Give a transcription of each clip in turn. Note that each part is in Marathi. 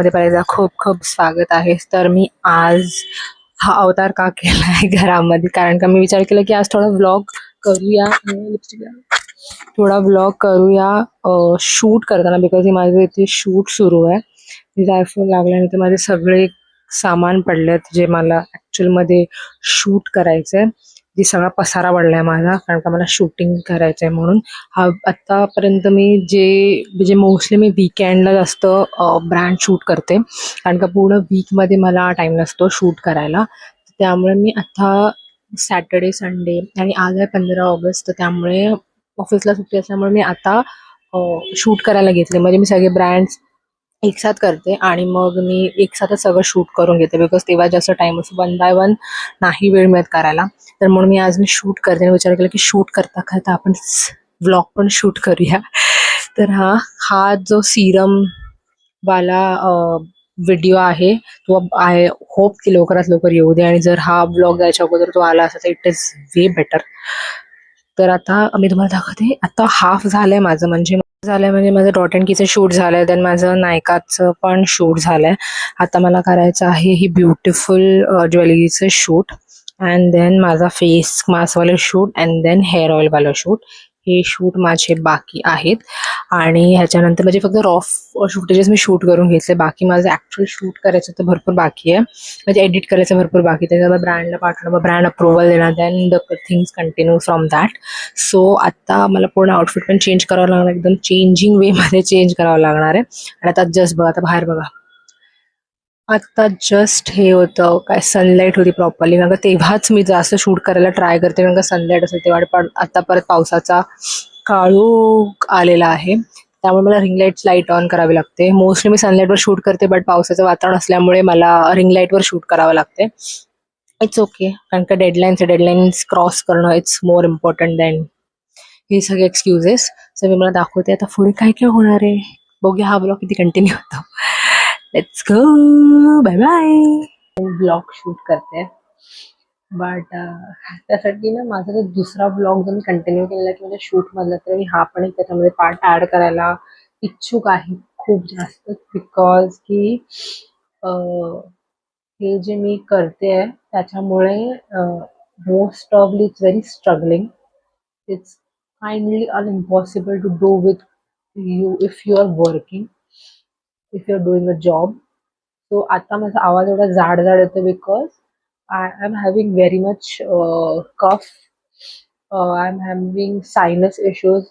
मध्ये पहिल्यांदा खूप खूप स्वागत आहे. तर मी आज हा अवतार का केलाय घरामध्ये, कारण का मी विचार केला की आज थोडा व्लॉग करूया, थोडा व्लॉग करूया शूट करताना, बिकॉज ही माझं इथे शूट सुरू आहे. तिथे आयफोन लागल्यानंतर माझे सगळे सामान पडलेत जे मला ॲक्च्युअलमध्ये शूट करायचं आहे. जी सगळा पसारा पडलाय माझा, कारण का मला शूटिंग करायचं आहे म्हणून. हा आत्तापर्यंत मी जे मोस्टली मी वीकेंडला जास्त ब्रँड शूट करते, कारण का पूर्ण वीकमध्ये मला टाईम नसतो शूट करायला. त्यामुळे मी आता सॅटर्डे संडे आणि आज आहे 15 ऑगस्ट, तर त्यामुळे ऑफिसला सुट्टी असल्यामुळे मी आता शूट करायला घेतले. म्हणजे मी सगळे ब्रँड्स एकसाथ करते आणि मग मी एकसाथच सगळं शूट करून घेते, बिकॉज तेव्हा जास्त टाईम असतो, 1 बाय 1 नाही वेळ मिळत करायला. तर म्हणून मी आज शूट करते आणि विचार केला की शूट करता करता आपण व्लॉग पण शूट करूया. तर हा जो सिरम वाला व्हिडिओ आहे तो आय होप की लवकरात लवकर येऊ दे, आणि जर हा ब्लॉग जायच्या अगोदर तो आला असेल तर इट इज वे बेटर. तर आता मी तुम्हाला दाखवते. आता हाफ झालंय माझं, म्हणजे माझं डॉट अँड कीचं शूट झालंय, देन माझं नायकाचं पण शूट झालंय. आता मला करायचं आहे ही ब्युटिफुल ज्वेलरीचं शूट, अँड देन माझा फेस मास्कवालं शूट, अँड देन हेअर ऑइलवालं शूट. हे शूट माझे बाकी आहेत. आणि ह्याच्यानंतर म्हणजे फक्त रॉफ फुटेजेस मी शूट करून घेतले, बाकी माझं ॲक्च्युअल शूट करायचं तर भरपूर बाकी आहे, म्हणजे एडिट करायचं भरपूर बाकी. त्याच्यावर ब्रँडला पाठवणं, मग ब्रँड अप्रुव्हल देणं, then the things continue from that. So आता मला पूर्ण आउटफिट पण चेंज करावं लागणार, एकदम चेंजिंग वेमध्ये चेंज करावं लागणार आहे. आणि आता जस्ट बघा, आता बाहेर बघा, आता जस्ट हे होतं काय, सनलाईट होती प्रॉपरली, कारण तेव्हाच मी जास्त शूट करायला ट्राय करते, कारण का सनलाईट असेल तेव्हा. पण आता परत पावसाचा काळोख आलेला आहे, त्यामुळे मला रिंग लाईट ऑन करावी लागते. मोस्टली मी सनलाईटवर शूट करते, बट पावसाचं वातावरण असल्यामुळे मला रिंग लाईटवर शूट करावं लागते. इट्स ओके, कारण का डेडलाईन्स क्रॉस करणं इट्स मोर इम्पॉर्टंट दॅन हे सगळे एक्सक्युजेस. सो मी मला दाखवते आता पुढे काय काय होणार आहे. बघूया हा ब्लॉग किती कंटिन्यू होतो. Let's go, bye bye. Blog shoot करते, बट त्यासाठी ना माझा जो दुसरा ब्लॉग जो मी कंटिन्यू केलेला की म्हणजे शूटमधला, तर मी हा पण एक त्याच्यामध्ये पार्ट ॲड करायला इच्छुक आहे खूप जास्त, बिकॉज की हे जे मी करते आहे त्याच्यामुळे most awfully it's very struggling. It's kindly unimpossible to do with you if you are working, if you are doing a job. So आता माझा आवाज एवढा जाड जाड येतो because I am having very much cough, I am having sinus issues.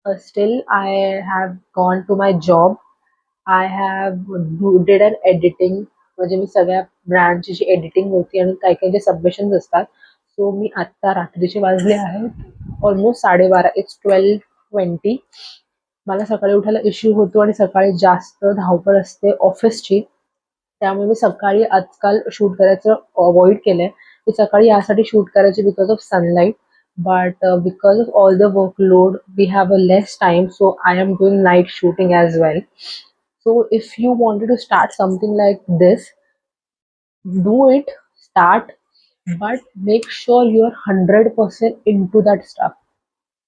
Still, I have gone to my job. I have did an editing, म्हणजे मी सगळ्या ब्रँडची जी एडिटिंग होती आणि काही काही जे सबमिशन्स असतात. सो मी आत्ता रात्रीचे वाजले आहेत ऑलमोस्ट 12:30, इट्स 12:20. मला सकाळी उठायला इश्यू होतो आणि सकाळी जास्त धावपळ असते ऑफिसची, त्यामुळे मी सकाळी आजकाल शूट करायचं अवॉइड केलंय. मी सकाळी यासाठी शूट करायचे because of sunlight, but because of all the workload we have a less time, so I am doing night shooting as well. So if you wanted to start something like this, do it, start, but make sure you are 100% into that stuff,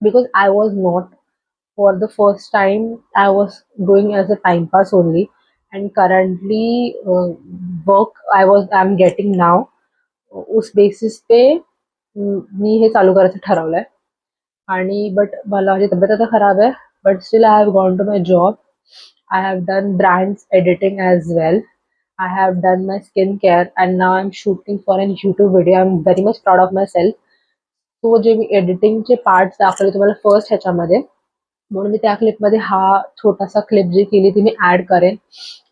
because I was not. For the first time I was doing as a time pass only, and currently work I'm getting now, उस बेसिस पे मी हे चालू करायचं ठरवलंय. आणि बट मला माझी तब्येत आता खराब आहे, but still I have gone to my job. I have done brands editing as well. I have done my skin care, and now I am shooting for an YouTube video. I am very much proud of my self. So जे मी एडिटिंगचे पार्ट्स दाखवले तुम्हाला फर्स्ट ह्याच्यामध्ये, म्हणून मी त्या क्लिपमध्ये हा छोटासा क्लिप जी केली ती मी ॲड करेन,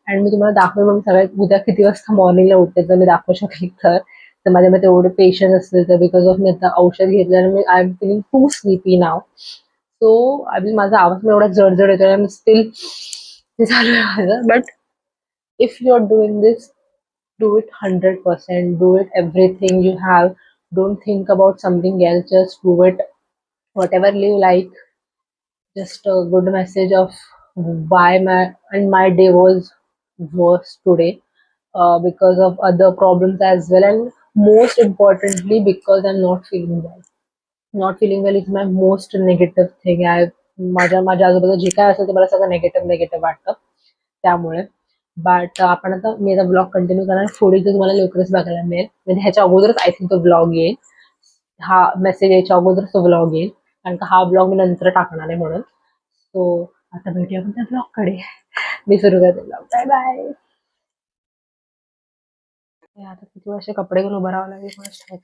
आणि मी तुम्हाला दाखवेन मग सगळ्यात उद्या किती वाजता मॉर्निंगला उठते जर मी दाखवू शकली तर. तर माझ्यामध्ये तेवढे पेशन्स असले तर, बिकॉज ऑफ मी आता औषध घेतल्याने मी I am feeling too sleepy now. So आधी माझा आवाज पण एवढा जडजड येतो आणि स्टील ते चालू आहे माझं. But if you are doing this, do it 100%, do it everything you have. Don't think about something else, just do it whatever live like. Just a good message of why my day was worse today, because of other problems as well, and most importantly because I'm not feeling well. Not feeling well is my most negative thing. माझ्या आजूबाजूला जे काय असेल ते मला सगळं नेगेटिव्ह वाटतं त्यामुळे. बट आपण आता मी आता ब्लॉग कंटिन्यू करणार. पुढे तो तुम्हाला लवकरच बघायला मिळेल. म्हणजे ह्याच्या अगोदरच आय थिंक तो ब्लॉग येईल. हा मेसेज यायच्या अगोदरच तो ब्लॉग येईल. कारण का हा ब्लॉग मी नंतर टाकणार आहे म्हणून. सो आता भेटूया आपण त्या ब्लॉगकडे. मी सुरू करते ब्लॉग. Bye bye. आता किती वर्ष कपडे घेऊन उभं राहावं लागेल कोणाच ठाऊक.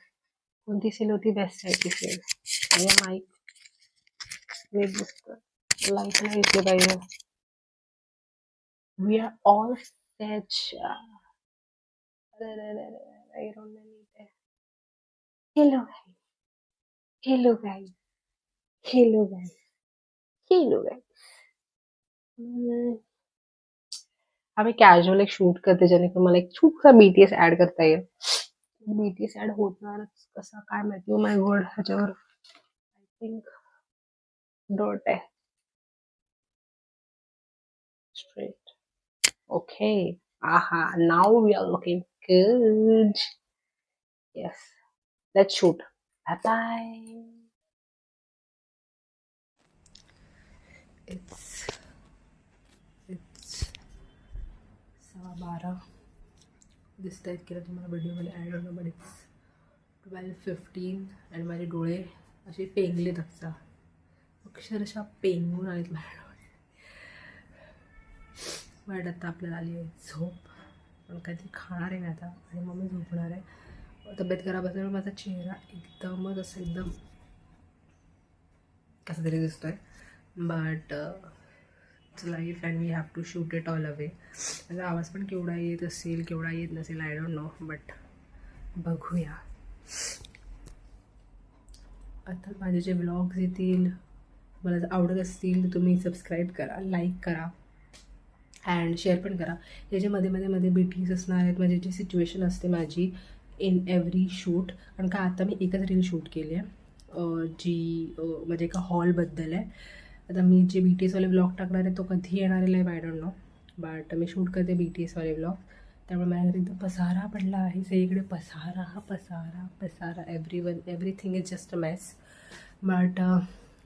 कोणती सेल होती? बेस्ट आहे ती सेल. आणि माईक मी दिसतं. लाईट नाही घेतली पाहिजे. We are all set. Hello hello guys. Hello guys. Hello guys. आम्ही कॅज्युअल एक शूट करते जेणेकरून मला एक छोटासा बीटीएस ऍड करता येईल. बीटीएस ऍड होणारच कसा काय माहिती. ओ माय गॉड, ह्याच्यावर आय थिंक डॉट आहे. Straight. Okay. Aha, now we are looking good. Yes, let's shoot. Bye bye. It's 12:15 दिसत आहेत की तुम्हाला व्हिडिओमध्ये ॲड होणं. बट इट्स 12:15 आणि माझे डोळे असे पेंगले असतात. अक्षरशः पेंगून आलेत माझ्या डोळे. बट आता आपल्याला आली आहे झोप. पण काहीतरी खाणार आहे मी आता आणि मग मी झोपणार आहे. तब्येत खराब असल्यामुळे माझा चेहरा एकदमच असं एकदम कसं तरी दिसतोय. But life and we have to shoot it all away. माझा आवाज पण केवढा येत असेल केवढा येत नसेल आय डोंट नो. बट बघूया. आता माझे जे व्लॉग्स येतील मला जर आवडत असतील तर तुम्ही सबस्क्राईब करा, लाईक करा अँड शेअर पण करा. याच्या मध्ये मध्ये मध्ये बीटीज असणार आहेत. माझी जी सिच्युएशन असते माझी इन एव्हरी शूट. कारण का आता मी एकच रील शूट केली आहे जी म्हणजे एका हॉलबद्दल आहे. आता मी जे बी टी एसवाले ब्लॉग टाकणार आहे तो कधी येणार आहे I don't know. But me shoot करते बी टी एसवाले ब्लॉग. त्यामुळे माझ्याकडे एकदम पसारा पडला आहे. सगळीकडे पसारा पसारा पसारा. Everything is just a mess. But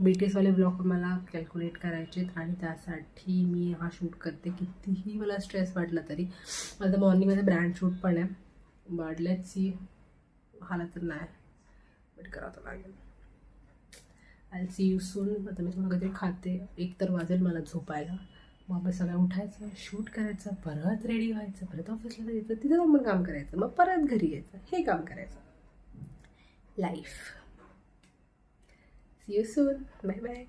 B T एसवाले ब्लॉग मला कॅल्क्युलेट करायचे आणि त्यासाठी मी हा शूट करते. कितीही मला स्ट्रेस वाटला तरी. माझं मॉर्निंगमध्ये ब्रँड शूट पण आहे. But let's see. हाला तर नाही बट करावं तर लागेल. I see you soon. आता मी थोडं काहीतरी खाते. 1 तर वाजेल मला झोपायला. मग आपण सगळं उठायचं, शूट करायचं, परत रेडी व्हायचं, परत ऑफिसला जायचं, तिथं जाऊन काम करायचं, मग परत घरी यायचं, हे काम करायचं. Life. See you soon. Bye bye.